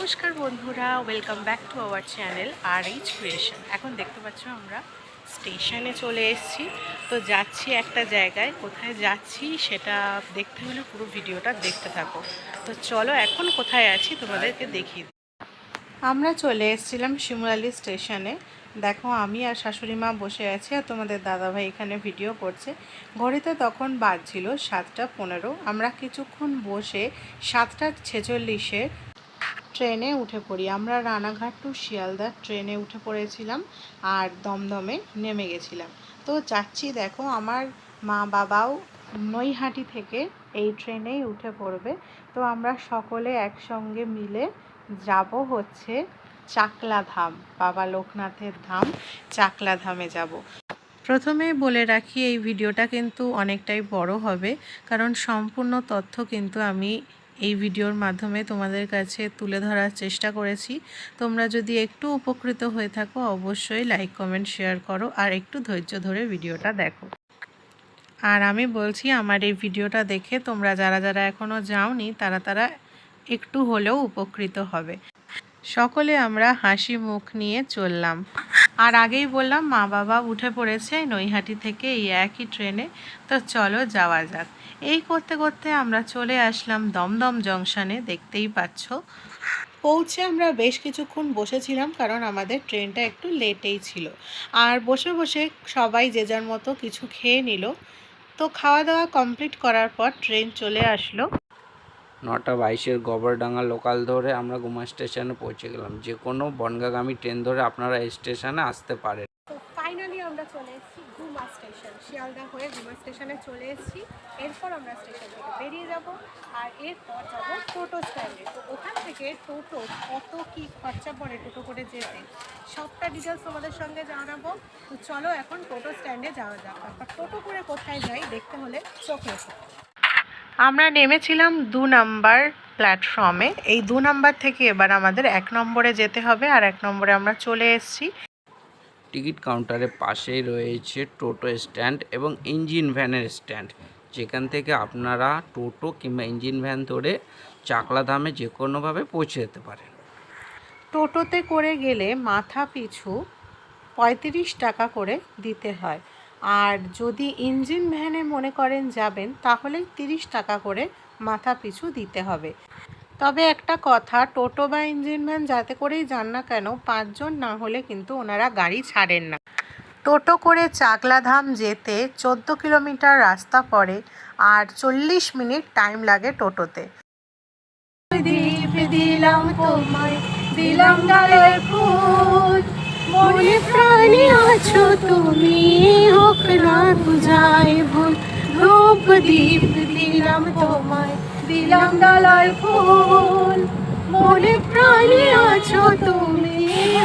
নমস্কার বন্ধুরা, welcome back to our channel RH creation. এখন দেখতে পাচ্ছ আমরা স্টেশনে চলে এসেছি। তো যাচ্ছি একটা জায়গায়, কোথায় যাচ্ছি সেটা দেখতে হলে পুরো ভিডিওটা দেখতে থাকো। তো চলো এখন কোথায় আছি তোমাদেরকে দেখিয়ে দিই। আমরা চলে এসেছিলাম শিমুরালি স্টেশনে। দেখো আমি আর শাশুড়ি মা বসে আছি আর তোমাদের দাদাভাই এখানে ভিডিও করছে। ঘড়িতে তখন বাজছিল 7:15। আমরা কিছুক্ষণ বসে 7:46 ট্রেনে উঠে পড়ি। আমরা রানাঘাট টু শিয়ালদা ট্রেনে উঠে পড়েছিলাম আর দমদমে নেমে গেছিলাম। তো যাচ্ছি, দেখো আমার মা বাবাও নৈহাটি থেকে এই ট্রেনেই উঠে পড়বে। তো আমরা সকলে একসঙ্গে মিলে যাব হচ্ছে চাকলা ধাম, বাবা লোকনাথের ধাম চাকলা ধামে যাব। প্রথমে বলে রাখি এই ভিডিওটা কিন্তু অনেকটাই বড় হবে, কারণ সম্পূর্ণ তথ্য কিন্তু আমি এই ভিডিওর মাধ্যমে তোমাদের কাছে তুলে ধরার চেষ্টা করেছি। তোমরা যদি একটু উপকৃত হয়ে থাকো অবশ্যই লাইক কমেন্ট শেয়ার করো আর একটু ধৈর্য ধরে ভিডিওটা দেখো। আর আমি বলছি আমার এই ভিডিওটা দেখে তোমরা যারা যারা এখনও যাওনি তারা একটু হলেও উপকৃত হবে। সকলে আমরা হাসি মুখ নিয়ে চললাম। আর আগেই বললাম মা বাবা উঠে পড়েছে নৈহাটি থেকে এই একই ট্রেনে। তো চলো যাওয়া যাক। এই করতে করতে আমরা চলে আসলাম দমদম জংশনে, দেখতেই পাচ্ছ। পৌঁছে আমরা বেশ কিছুক্ষণ বসেছিলাম, কারণ আমাদের ট্রেনটা একটু লেটেই ছিল। আর বসে বসে সবাই যে যার মতো কিছু খেয়ে নিল। তো খাওয়া দাওয়া কমপ্লিট করার পর ট্রেন চলে আসলো 9:22 গোবরডাঙ্গা লোকাল ধরে আমরা গুমা স্টেশনে পৌঁছে গেলাম। যে কোনো বনগাগামী ট্রেন ধরে আপনারা এই স্টেশনে আসতে পারেন। তো ফাইনালি আমরা চলে এসেছি গুমা স্টেশন, শিয়ালদা হয়ে গুমা স্টেশনে চলে এসেছি। এরপর আমরা স্টেশন থেকে বেরিয়ে যাব আর এরপর যাব টোটো স্ট্যান্ডে। তো ওখান থেকে টোটো কত কি খরচা পড়ে টোটো করে যেতে সবটা ডিটেলস তোমাদের সঙ্গে জানাবো। তো চলো এখন টোটো স্ট্যান্ডে যাওয়া যাক। তারপর টোটো করে কোথায় যাই দেখতে হলে চোখ রেখো। আমরা নেমেছিলাম 2 নাম্বার প্ল্যাটফর্মে। এই 2 নাম্বার থেকে এবার আমাদের 1 নম্বরে যেতে হবে আর 1 নম্বরে আমরা চলে এসেছি। টিকিট কাউন্টারের পাশেই রয়েছে টোটো স্ট্যান্ড এবং ইঞ্জিন ভ্যানের স্ট্যান্ড, যেখান থেকে আপনারা টোটো কিংবা ইঞ্জিন ভ্যান ধরে চাকলাধামে যে কোনোভাবে পৌঁছে যেতে পারেন। টোটোতে করে গেলে মাথা পিছু 35 টাকা করে দিতে হয়। আর যদি ইঞ্জিন ভ্যানে মনে করেন যাবেন তাহলে 30 টাকা করে মাথা পিছু দিতে হবে। তবে একটা কথা, টোটো বা ইঞ্জিন ভ্যান যাতে করেই যান না কেন 5 জন না হলে কিন্তু ওনারা গাড়ি ছাড়েন না। টোটো করে চাকলাধাম যেতে 14 কিলোমিটার রাস্তা পড়ে আর 40 মিনিট টাইম লাগে টোটোতে। দিলাম তোমায়, দিলাম ডালের ফুল, মনে প্রাণে আছো তুমি, হোক না বুঝাই ভুল। ধূপ দীপ দিলাম তোমায়, দিলাম ডালের ফুল, মনে প্রাণে আছো তুমি,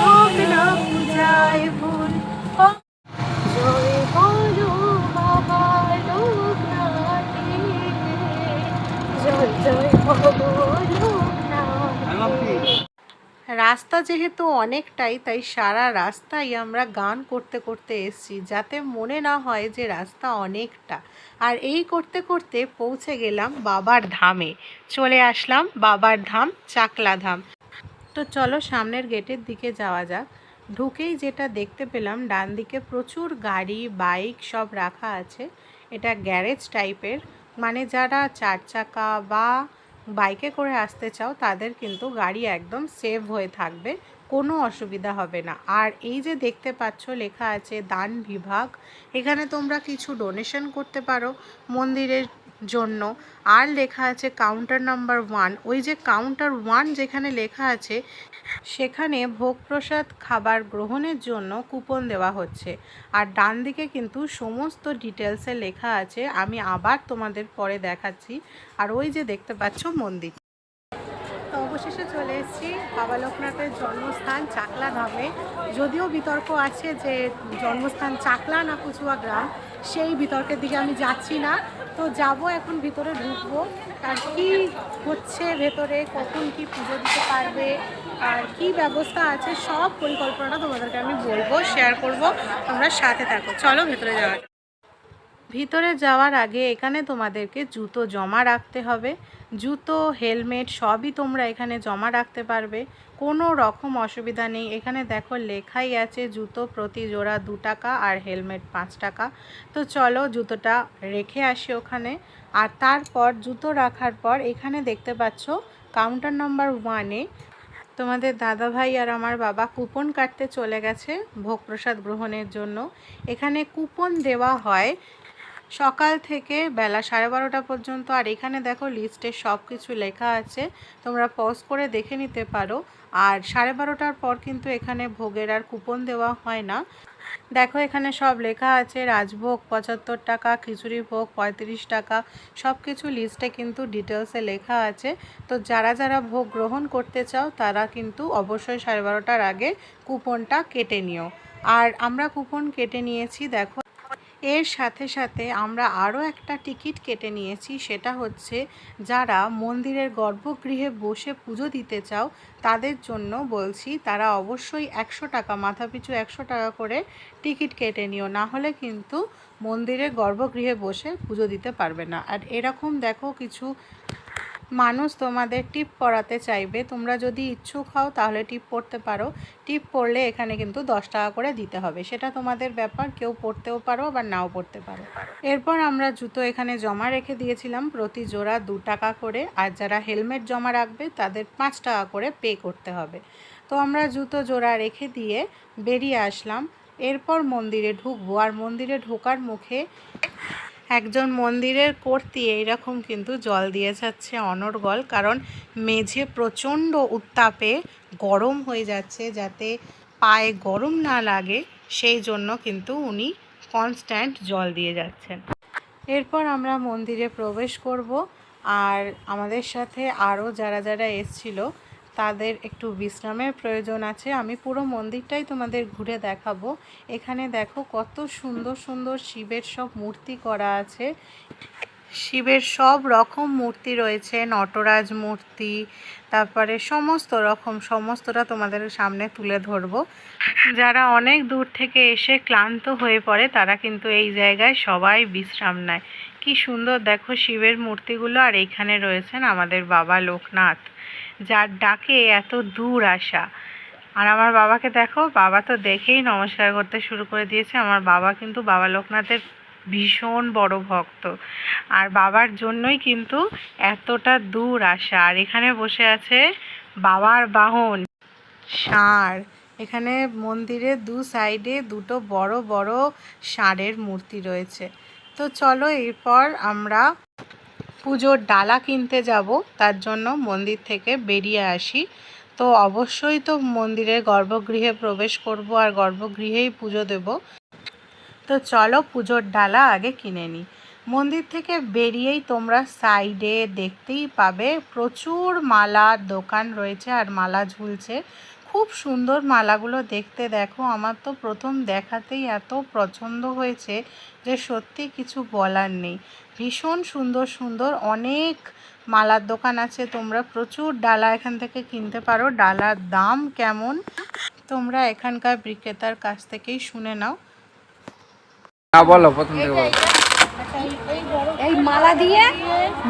হোক না বুঝাই ভুল। জয় বলো বাবা লোকনাথে, জয় জয় বলো লোকনাথে। রাস্তা যেহেতু অনেকটাই, তাই সারা রাস্তায় আমরা গান করতে করতে এসেছি, যাতে মনে না হয় যে রাস্তা অনেকটা। আর এই করতে করতে পৌঁছে গেলাম বাবার ধামে। চলে আসলাম বাবার ধাম চাকলা ধাম। তো চলো সামনের গেটের দিকে যাওয়া যাক। ঢুকেই যেটা দেখতে পেলাম, ডান দিকে প্রচুর গাড়ি বাইক সব রাখা আছে। এটা গ্যারেজ টাইপের, মানে যারা 4 চাকা বা বাইকে করে আসতে চাও তাদের কিন্তু গাড়ি একদম সেভ হয়ে থাকবে, কোনো অসুবিধা হবে না। আর এই যে দেখতে পাচ্ছ লেখা আছে দান বিভাগ, এখানে তোমরা কিছু ডোনেশন করতে পারো মন্দিরের জন্য। আর লেখা আছে কাউন্টার নাম্বার 1। ওই যে কাউন্টার 1 যেখানে লেখা আছে সেখানে ভোগ প্রসাদ খাবার গ্রহণের জন্য কুপন দেওয়া হচ্ছে। আর ডান দিকে কিন্তু সমস্ত ডিটেলসে লেখা আছে, আমি আবার তোমাদের পরে দেখাচ্ছি। আর ওই যে দেখতে পাচ্ছ মন্দির। তো অবশেষে চলে এসেছি বাবা লোকনাথের জন্মস্থান চাকলা ধামে। যদিও বিতর্ক আছে যে জন্মস্থান চাকলা না কচুয়া গ্রাম, সেই বিতর্কের দিকে আমি যাচ্ছি না। তো যাব এখন, ভিতরে ঢুকবো আর কি হচ্ছে ভেতরে, কখন কি পুজো দিতে পারবে আর কি ব্যবস্থা আছে সব পরিকল্পনাটা তোমাদেরকে আমি বলবো, শেয়ার করব। তোমরা সাথে থাকো, চলো ভেতরে যাওয়া যাক। ভিতরে যাওয়ার আগে এখানে তোমাদেরকে জুতো জমা রাখতে হবে। জুতো, হেলমেট সবই তোমরা এখানে জমা রাখতে পারবে, কোনো রকম অসুবিধা নেই। এখানে দেখো লেখাই আছে জুতো প্রতি জোড়া 2 টাকা আর হেলমেট 5 টাকা। তো চলো জুতোটা রেখে আসি ওখানে। আর তারপর জুতো রাখার পর এখানে দেখতে পাচ্ছ কাউন্টার নাম্বার 1-এ তোমাদের দাদাভাই আর আমার বাবা কুপন কাটতে চলে গেছে ভোগ প্রসাদ গ্রহণের জন্য। এখানে কুপন দেওয়া হয় সকাল থেকে বেলা 12:30 পর্যন্ত। আর এখানে দেখো লিস্টে সব কিছু লেখা আছে, তোমরা পজ করে দেখে নিতে পারো। আর 12:30টার পর কিন্তু এখানে ভোগের আর কুপন দেওয়া হয় না। দেখো এখানে সব লেখা আছে, রাজভোগ 75 টাকা, খিচুড়ি ভোগ 35 টাকা, সব কিছু লিস্টে কিন্তু ডিটেলসে লেখা আছে। তো যারা যারা ভোগ গ্রহণ করতে চাও তারা কিন্তু অবশ্যই 12:30টার আগে কুপনটা কেটে নিও। আর আমরা কুপন কেটে নিয়েছি। দেখো এর সাথে সাথে আমরা আরও একটা টিকিট কেটে নিয়েছি, সেটা হচ্ছে যারা মন্দিরের গর্ভগৃহে বসে পুজো দিতে চাও তাদের জন্য বলছি, তারা অবশ্যই 100 টাকা, মাথাপিছু 100 টাকা করে টিকিট কেটে নিও, না হলে কিন্তু মন্দিরের গর্ভগৃহে বসে পুজো দিতে পারবে না। আর এরকম দেখো কিছু মানুষ তোমাদের টিপ পড়াতে চাইবে, তোমরা যদি ইচ্ছুক হও তাহলে টিপ পড়তে পারো। টিপ পড়লে এখানে কিন্তু 10 টাকা করে দিতে হবে, সেটা তোমাদের ব্যাপার, কেউ পড়তেও পারো আবার নাও পড়তে পারো। এরপর আমরা জুতো এখানে জমা রেখে দিয়েছিলাম প্রতি জোড়া 2 টাকা করে, আর যারা হেলমেট জমা রাখবে তাদের 5 টাকা করে পে করতে হবে। তো আমরা জুতো জোড়া রেখে দিয়ে বেরিয়ে আসলাম। এরপর মন্দিরে ঢুকবো। আর মন্দিরে ঢোকার মুখে একজন মন্দিরের কর্তী এইরকম কিন্তু জল দিয়ে যাচ্ছে অনর্গল, কারণ মেঝে প্রচণ্ড উত্তাপে গরম হয়ে যাচ্ছে, যাতে পায়ে গরম না লাগে সেই জন্য কিন্তু উনি কনস্ট্যান্ট জল দিয়ে যাচ্ছেন। এরপর আমরা মন্দিরে প্রবেশ করব। আর আমাদের সাথে আরও যারা যারা এসছিল তাদের একটু বিশ্রামের প্রয়োজন আছে। আমি পুরো মন্দিরটাই তোমাদের ঘুরে দেখাবো। এখানে দেখো কত সুন্দর সুন্দর শিবের সব মূর্তি করা আছে, শিবের সব রকম মূর্তি রয়েছে, নটরাজ মূর্তি, তারপরে সমস্তটা তোমাদের সামনে তুলে ধরবো। যারা অনেক দূর থেকে এসে ক্লান্ত হয়ে পড়ে তারা কিন্তু এই জায়গায় সবাই বিশ্রাম নেয়। কি সুন্দর দেখো শিবের মূর্তিগুলো। আর এইখানে রয়েছেন আমাদের বাবা লোকনাথ, যার ডাকে এত দূর আসা। আর আমার বাবাকে দেখো, বাবা তো দেখেই নমস্কার করতে শুরু করে দিয়েছে। আমার বাবা কিন্তু বাবা লোকনাথের ভীষণ বড় ভক্ত, আর বাবার জন্যই কিন্তু এতটা দূর আসা। আর এখানে বসে আছে বাবার বাহন ষাঁড়। এখানে মন্দিরে 2 সাইডে 2টো বড় বড় ষাঁড়ের মূর্তি রয়েছে। তো চলো এরপর আমরা পুজোর ডালা কিনতে যাব, তার জন্য মন্দির থেকে বেরিয়ে আসি। তো অবশ্যই তো মন্দিরের গর্ভগৃহে প্রবেশ করব আর গর্ভগৃহেই পুজো দেব। তো চলো পুজোর ডালা আগে কিনে নিই। মন্দির থেকে বেরিয়েই তোমরা সাইডে দেখতেই পাবে প্রচুর মালার দোকান রয়েছে আর মালা ঝুলছে। খুব সুন্দর মালাগুলো দেখতে। দেখো আমার তো প্রথম দেখাতেই এত পছন্দ হয়েছে যে সত্যি কিছু বলার নেই। ভীষণ সুন্দর সুন্দর অনেক মালার দোকান আছে, তোমরা প্রচুর ডালা এখান থেকে কিনতে পারো। ডালার দাম কেমন তোমরা এখানকার বিক্রেতার কাছ থেকেই শুনে নাও। বলো প্রথম থেকে বলো। এই মালা দিয়ে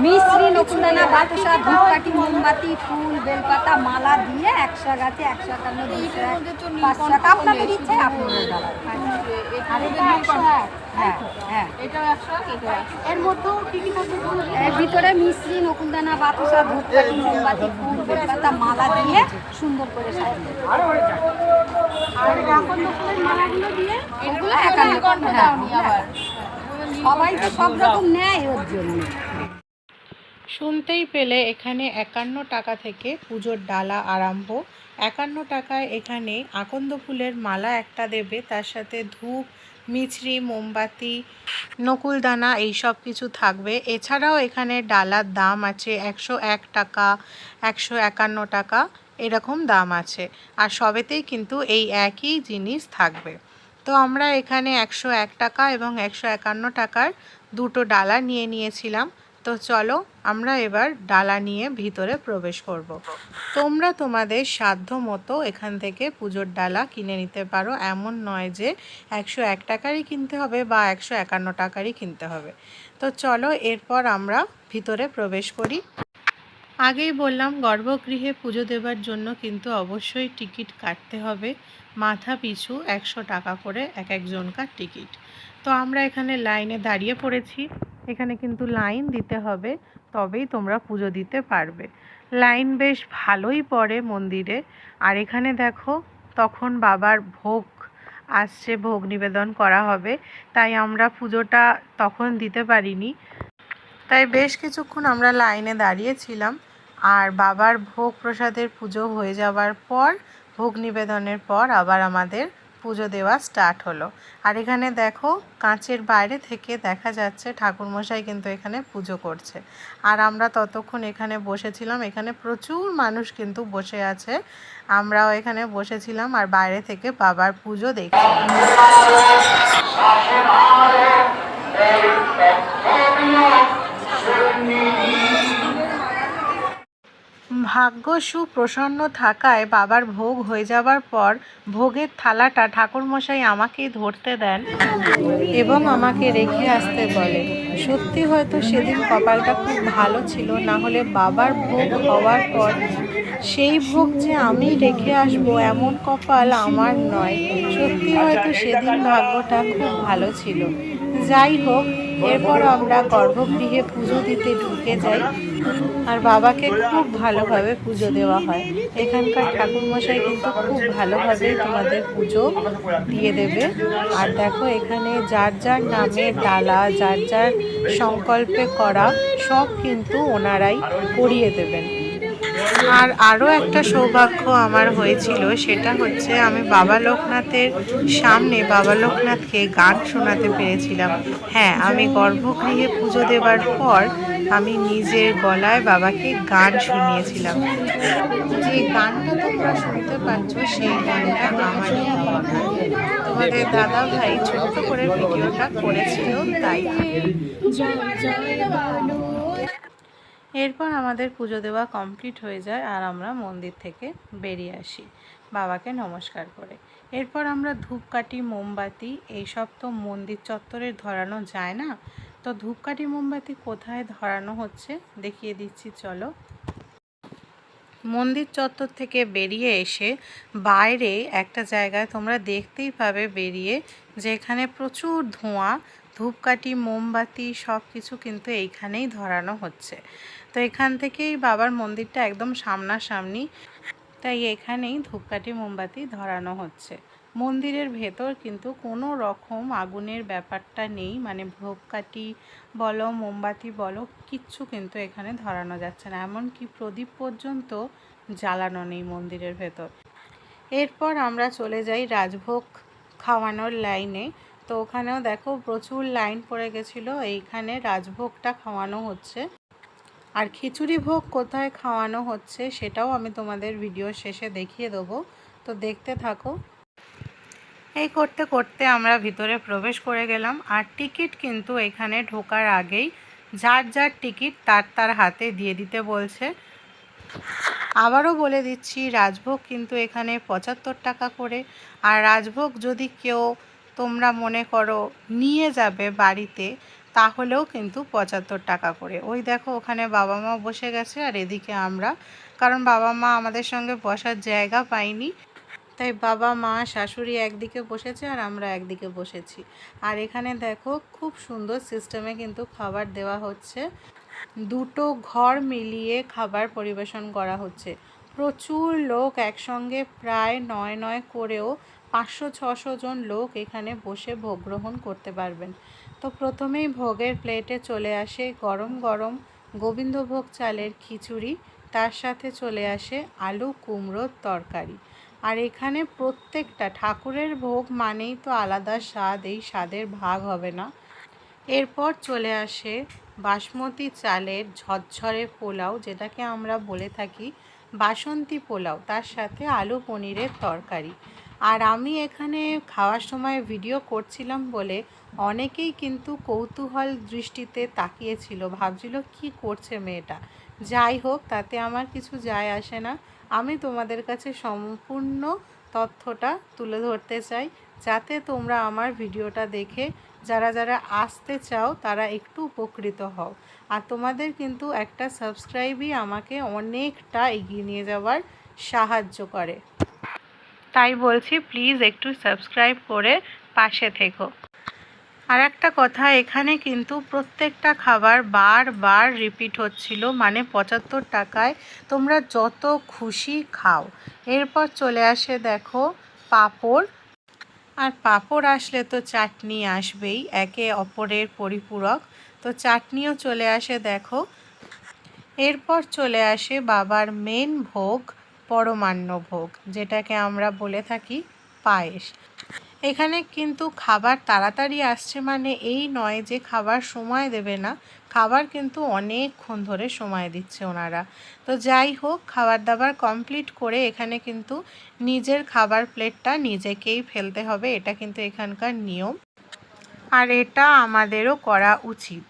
মিশ্রি, নকুলদানা, বাতাসা, ধূপকাঠি, মোমবাতি, ফুল, বেলপাতা মালা দিয়ে 100 গাছে 151, 200, 5 টাকা আপনাদের ইচ্ছে আপনাদের দ্বারা। আর এটা 101। হ্যাঁ হ্যাঁ, এর মধ্যেও কি কি থাকে? এর ভিতরে মিশ্রি, নকুলদানা, বাতাসা, ধূপকাঠি, মোমবাতি, ফুল, বেলপাতা মালা দিয়ে সুন্দর করে সাজিয়ে। আর এখন ফুলের মালাগুলো দিয়ে এগুলো 51 টাকা। সবাই তো সব রকম নেয় ওর জন্য। শুনতেই পেলে এখানে 51 টাকা থেকে পুজোর ডালা আরম্ভ। 51 টাকায় এখানে আকন্দ ফুলের মালা একটা দেবে, তার সাথে ধূপ, মিছরি, মোমবাতি, নকুলদানা এই সব কিছু থাকবে। এছাড়াও এখানে ডালার দাম আছে 101 টাকা, 151 টাকা এরকম দাম আছে। আর সবেতেই কিন্তু এই একই জিনিস থাকবে। তো আমরা এখানে 101 টাকা এবং 151 টাকার 2টো ডালা নিয়ে নিয়েছিলাম। তো চলো আমরা এবার ডালা নিয়ে ভিতরে প্রবেশ করব। তোমরা তোমাদের সাধ্য মতো এখান থেকে পুজোর ডালা কিনে নিতে পারো, এমন নয় যে 101 টাকারই কিনতে হবে বা 151 টাকারই কিনতে হবে। তো চলো এরপর আমরা ভিতরে প্রবেশ করি। আগেই বললাম গর্ভগৃহে পুজো দেবার জন্য কিন্তু অবশ্যই টিকিট কাটতে হবে, মাথা পিছু 100 টাকা করে এক একজনকার টিকিট। তো আমরা এখানে লাইনে দাঁড়িয়ে পড়েছি, এখানে কিন্তু লাইন দিতে হবে, তবেই তোমরা পুজো দিতে পারবে। লাইন বেশ ভালোই পড়ে মন্দিরে। আর এখানে দেখো তখন বাবার ভোগ আসছে, ভোগ নিবেদন করা হবে, তাই আমরা পুজোটা তখন দিতে পারিনি। তাই বেশ কিছুক্ষণ আমরা লাইনে দাঁড়িয়েছিলাম। আর বাবার ভোগ প্রসাদের পুজো হয়ে যাওয়ার পর, ভোগ নিবেদনের পর আবার আমাদের পুজো দেওয়া স্টার্ট হলো। আর এখানে দেখো কাঁচের বাইরে থেকে দেখা যাচ্ছে ঠাকুরমশাই কিন্তু এখানে পুজো করছে। আর আমরা ততক্ষণ এখানে বসেছিলাম, এখানে প্রচুর মানুষ কিন্তু বসে আছে, আমরাও এখানে বসেছিলাম আর বাইরে থেকে বাবার পুজো দেখছিলাম। ভাগ্য সুপ্রসন্ন থাকায় বাবার ভোগ হয়ে যাবার পর ভোগের থালাটা ঠাকুরমশাই আমাকেই ধরতে দেন এবং আমাকে রেখে আসতে বলে। সত্যি হয়তো সেদিন কপালটা খুব ভালো ছিল, না হলে বাবার ভোগ হওয়ার পর সেই ভোগ যে আমি রেখে আসবো এমন কপাল আমার নয়। সত্যি হয়তো সেদিন ভাগ্যটা খুব ভালো ছিল। যাই হোক, এরপর আমরা গর্ভগৃহে পুজো দিতে ঢুকে যাই। আর বাবাকে খুব ভালোভাবে পুজো দেওয়া হয়। এখানকার ঠাকুরমশাই কিন্তু খুব ভালোভাবে তোমাদের পুজো দিয়ে দেবে। আর দেখো এখানে যার যার নামে ডালা, যার যার সংকল্পে করা সব কিন্তু ওনারাই করিয়ে দেবেন। আর আরও একটা সৌভাগ্য আমার হয়েছিল, সেটা হচ্ছে আমি বাবা লোকনাথের সামনে বাবা লোকনাথকে গান শোনাতে পেরেছিলাম। হ্যাঁ, আমি গর্ভগৃহে পুজো দেওয়ার পর আমি নিজের গলায় বাবাকে গান শুনিয়েছিলাম। যে গানটা তোমরা শুনতে পাচ্ছ সেই গানটা আমারই গাওয়া। তোমাদের দাদা ভাই ছোট্ট করে ভিডিওটা করেছিল তাই। এরপর আমাদের পুজো দেওয়া কমপ্লিট হয়ে যায় আর আমরা মন্দির থেকে বেরিয়ে আসি বাবাকে নমস্কার করে। এরপর আমরা ধূপকাঠি, মোমবাতি এইসব তো মন্দির চত্বরে ধরানো যায় না, তো ধূপকাঠি মোমবাতি কোথায় ধরানো হচ্ছে দেখিয়ে দিচ্ছি চলো। মন্দির চত্বর থেকে বেরিয়ে এসে বাইরে একটা জায়গায় তোমরা দেখতেই পাবে বেরিয়ে, যেখানে প্রচুর ধোঁয়া, ধূপকাঠি, মোমবাতি সব কিছু কিন্তু এইখানেই ধরানো হচ্ছে। তো এখান থেকেই বাবার মন্দিরটা একদম সামনাসামনি, তাই এখানেই ধূপকাঠি মোমবাতি ধরানো হচ্ছে। মন্দিরের ভেতর কিন্তু কোনো রকম আগুনের ব্যাপারটা নেই, মানে ধূপকাঠি বলো, মোমবাতি বলো, কিচ্ছু কিন্তু এখানে ধরানো যাচ্ছে না, এমনকি প্রদীপ পর্যন্ত জ্বালানো নেই মন্দিরের ভেতর। এরপর আমরা চলে যাই রাজভোগ খাওয়ানোর লাইনে। তো ওখানেও দেখো প্রচুর লাইন পড়ে গেছিলো, এইখানে রাজভোগটা খাওয়ানো হচ্ছে। আর খিচুড়ি ভোগ কোথায় খাওয়ানো হচ্ছে সেটাও আমি তোমাদের ভিডিও শেষে দেখিয়ে দেবো, তো দেখতে থাকো। এই করতে করতে আমরা ভিতরে প্রবেশ করে গেলাম। আর টিকিট কিন্তু এখানে ঢোকার আগেই যার যার টিকিট তার তার হাতে দিয়ে দিতে বলছে। আবারও বলে দিচ্ছি, রাজভোগ কিন্তু এখানে 75 টাকা করে। আর রাজভোগ যদি কেউ তোমরা মনে করো নিয়ে যাবে বাড়িতে, তাহলেও কিন্তু 75 টাকা করে। ওই দেখো ওখানে বাবা মা বসে গেছে আর এদিকে আমরা, কারণ বাবা মা আমাদের সঙ্গে বসার জায়গা পাইনি, তাই বাবা মা শাশুড়ি একদিকে বসেছে আর আমরা একদিকে বসেছি। আর এখানে দেখো খুব সুন্দর সিস্টেমে কিন্তু খাবার দেওয়া হচ্ছে, দুটো ঘর মিলিয়ে খাবার পরিবেশন করা হচ্ছে। প্রচুর লোক একসঙ্গে, প্রায় 9 করেও 500-600 জন লোক এখানে বসে ভোগ গ্রহণ করতে পারবেন। তো প্রথমেই ভোগের প্লেটে চলে আসে গরম গরম গোবিন্দভোগ চালের খিচুড়ি, তার সাথে চলে আসে আলু কুমড়োর তরকারি। আর এখানে প্রত্যেকটা ঠাকুরের ভোগ মানেই তো আলাদা স্বাদ, এই স্বাদের ভাগ হবে না। এরপর চলে আসে বাসমতি চালের ঝরঝরে পোলাও, যেটাকে আমরা বলে থাকি বাসন্তী পোলাও, তার সাথে আলু পনিরের তরকারি। আর আমি এখানে খাওয়ার সময় ভিডিও করছিলাম বলে অনেকেই কিন্তু কৌতূহল দৃষ্টিতে তাকিয়েছিল, ভাবছিল কি করছে মেয়েটা। যাই হোক, তাতে আমার কিছু যায় আসে না, আমি তোমাদের কাছে সম্পূর্ণ তথ্যটা তুলে ধরতে চাই, যাতে তোমরা আমার ভিডিওটা দেখে যারা যারা আসতে চাও তারা একটু উপকৃত হও। আর তোমাদের কিন্তু একটা সাবস্ক্রাইবই আমাকে অনেকটা এগিয়ে নিয়ে যাওয়ার সাহায্য করে। তাই বলছি প্লিজ একটু সাবস্ক্রাইব করে পাশে থেকো। আর একটা কথা, এখানে কিন্তু প্রত্যেকটা খাবার বারবার রিপিট হচ্ছিল, মানে 75 টাকায় তোমরা যত খুশি খাও। এরপর চলে আসে দেখো পাঁপড়, আর পাঁপড় আসলে তো চাটনি আসবেই, একে অপরের পরিপূরক। তো চাটনিও চলে আসে দেখো। এরপর চলে আসে বাবার মেন ভোগ, পরমান্ন ভোগ, যেটাকে আমরা বলে থাকি পায়েস। এখানে কিন্তু খাবার তাড়াতাড়ি আসছে মানে এই নয় যে খাবার সময় দেবে না, খাবার কিন্তু অনেকক্ষণ ধরে সময় দিচ্ছে ওনারা। তো যাই হোক, খাবার দাবার কমপ্লিট করে এখানে কিন্তু নিজের খাবার প্লেটটা নিজেকেই ফেলতে হবে, এটা কিন্তু এখানকার নিয়ম, আর এটা আমাদেরও করা উচিত।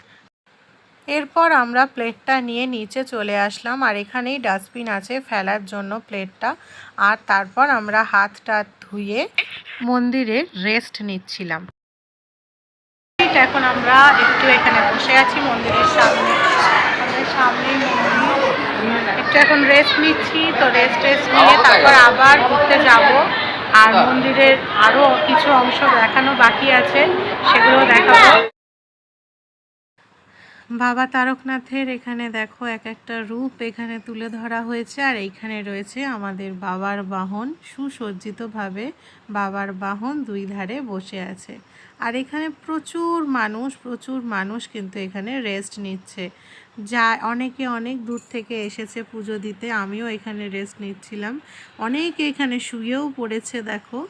এরপর আমরা প্লেটটা নিয়ে নিচে চলে আসলাম, আর এখানেই ডাস্টবিন আছে ফেলার জন্য প্লেটটা। আর তারপর আমরা হাতটা ধুয়ে মন্দিরে রেস্ট নিচ্ছিলাম। এখন আমরা একটু এখানে বসে আছি মন্দিরের সামনে, আমাদের সামনেই মন্দির। একটু এখন রেস্ট নিচ্ছি, তো রেস্ট নিয়ে তারপর আবার ঘুরতে যাব। আর মন্দিরের আরও কিছু অংশ দেখানো বাকি আছে, সেগুলো দেখাবো। বাবা তারকনাথের এখানে দেখো এক একটা রূপ এখানে তুলে ধরা হয়েছে, আর এইখানে রয়েছে আমাদের বাবার বাহন, সুসজ্জিতভাবে বাবার বাহন দুই ধারে বসে আছে। আর এখানে প্রচুর মানুষ কিন্তু এখানে রেস্ট নিচ্ছে, যা অনেকে অনেক দূর থেকে এসেছে পুজো দিতে। আমিও এখানে রেস্ট নিচ্ছিলাম, অনেকে এখানে শুয়েও পড়েছে দেখো।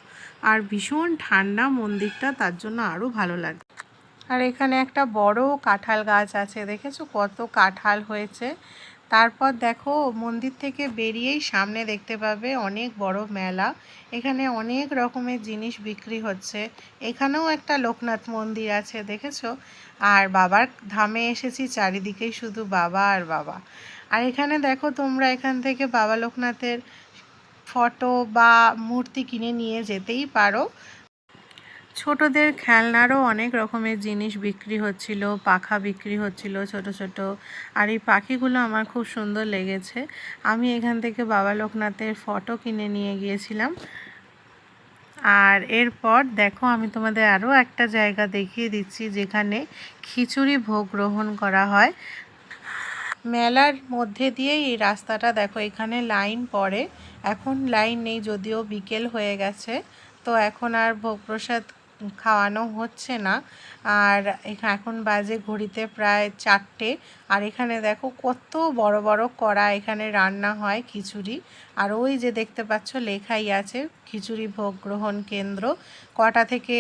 আর ভীষণ ঠান্ডা মন্দিরটা, তার জন্য আরও ভালো লাগে। আর এখানে একটা বড় কাঁঠাল গাছ আছে, দেখেছো কত কাঁঠাল হয়েছে। তারপর দেখো মন্দির থেকে বেরিয়েই সামনে দেখতে পাবে অনেক বড় মেলা, এখানে অনেক রকমের জিনিস বিক্রি হচ্ছে। এখানেও একটা লোকনাথ মন্দির আছে দেখেছো। আর বাবার ধামে এসেছি, চারিদিকেই শুধু বাবা আর বাবা। আর এখানে দেখো তোমরা এখান থেকে বাবা লোকনাথের ফটো বা মূর্তি কিনে নিয়ে যেতেই পারো। ছোটদের খেলনারও অনেক রকমের জিনিস বিক্রি হচ্ছিল, পাখা বিক্রি হচ্ছিল ছোট ছোট। আর এই পাখিগুলো আমার খুব সুন্দর লেগেছে, আমি এখান থেকে বাবা লোকনাথের ফটো কিনে নিয়ে গিয়েছিলাম। আর এরপর দেখো আমি তোমাদের আরও একটা জায়গা দেখিয়ে দিচ্ছি, যেখানে খিচুড়ি ভোগ গ্রহণ করা হয়। মেলার মধ্যে দিয়ে এই রাস্তাটা দেখো, এখানে লাইন পড়ে, এখন লাইন নেই যদিও বিকেল হয়ে গেছে, তো এখন আর ভোগ প্রসাদ খাওয়ানো হচ্ছে না। আর এখন বাজে ঘড়িতে প্রায় 4টে। আর এখানে দেখো কত বড় বড় কড়া এখানে রান্না হয় খিচুড়ি। আর ওই যে দেখতে পাচ্ছ লেখাই আছে খিচুড়ি ভোগ গ্রহণ কেন্দ্র, কটা থেকে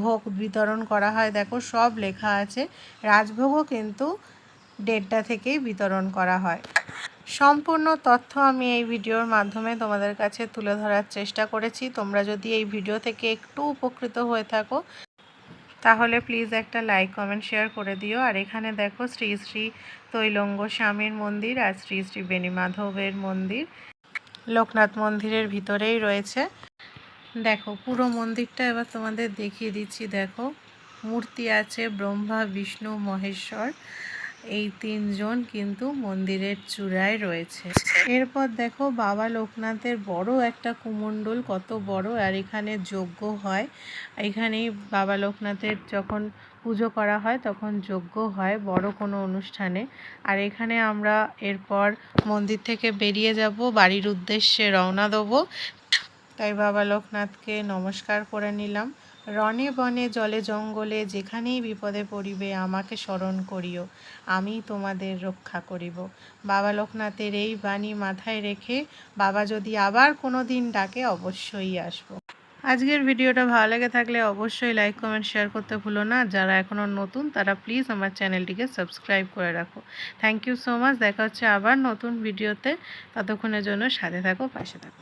ভোগ বিতরণ করা হয় দেখো সব লেখা আছে। রাজভোগও কিন্তু 1:30টা থেকেই বিতরণ করা হয়। সম্পূর্ণ তথ্য আমি এই ভিডিওর মাধ্যমে তোমাদের কাছে তুলে ধরার চেষ্টা করেছি। তোমরা যদি এই ভিডিও থেকে একটু উপকৃত হয়ে থাকো তাহলে প্লিজ একটা লাইক কমেন্ট শেয়ার করে দিও। আর এখানে দেখো শ্রী শ্রী তৈলঙ্গ স্বামীর মন্দির আর শ্রী শ্রী বেণীমাধবের মন্দির লোকনাথ মন্দিরের ভিতরেই রয়েছে। দেখো পুরো মন্দিরটা এবার তোমাদের দেখিয়ে দিচ্ছি। দেখো মূর্তি আছে ব্রহ্মা বিষ্ণু মহেশ্বর, এই 3জন কিন্তু মন্দিরের চূড়ায় রয়েছে। এরপর দেখো বাবা লোকনাথের বড় একটা কুমণ্ডল, কত বড়। আর এখানে যজ্ঞ হয়, এখানেই বাবা লোকনাথের যখন পুজো করা হয় তখন যজ্ঞ হয় বড় কোনো অনুষ্ঠানে। আর এখানে আমরা এরপর মন্দির থেকে বেরিয়ে যাব, বাড়ির উদ্দেশ্যে রওনা দেবো। তাই বাবা লোকনাথকে নমস্কার করে নিলাম। রণে বনে জলে জঙ্গলে যেখানেই বিপদে পড়িবে আমাকে স্মরণ করিও, আমি তোমাদের রক্ষা করিব। বাবা লোকনাথের এই বাণী মাথায় রেখে বাবা যদি আবার কোনো দিন ডাকে অবশ্যই আসবো। আজকের ভিডিওটা ভালো লেগে থাকলে অবশ্যই লাইক কমেন্ট শেয়ার করতে ভুলো না। যারা এখনও নতুন তারা প্লিজ আমার চ্যানেলটিকে সাবস্ক্রাইব করে রাখো। Thank you so much. দেখা হচ্ছে আবার নতুন ভিডিওতে, ততক্ষণের জন্য সাথে থাকো, পাশে থাকো।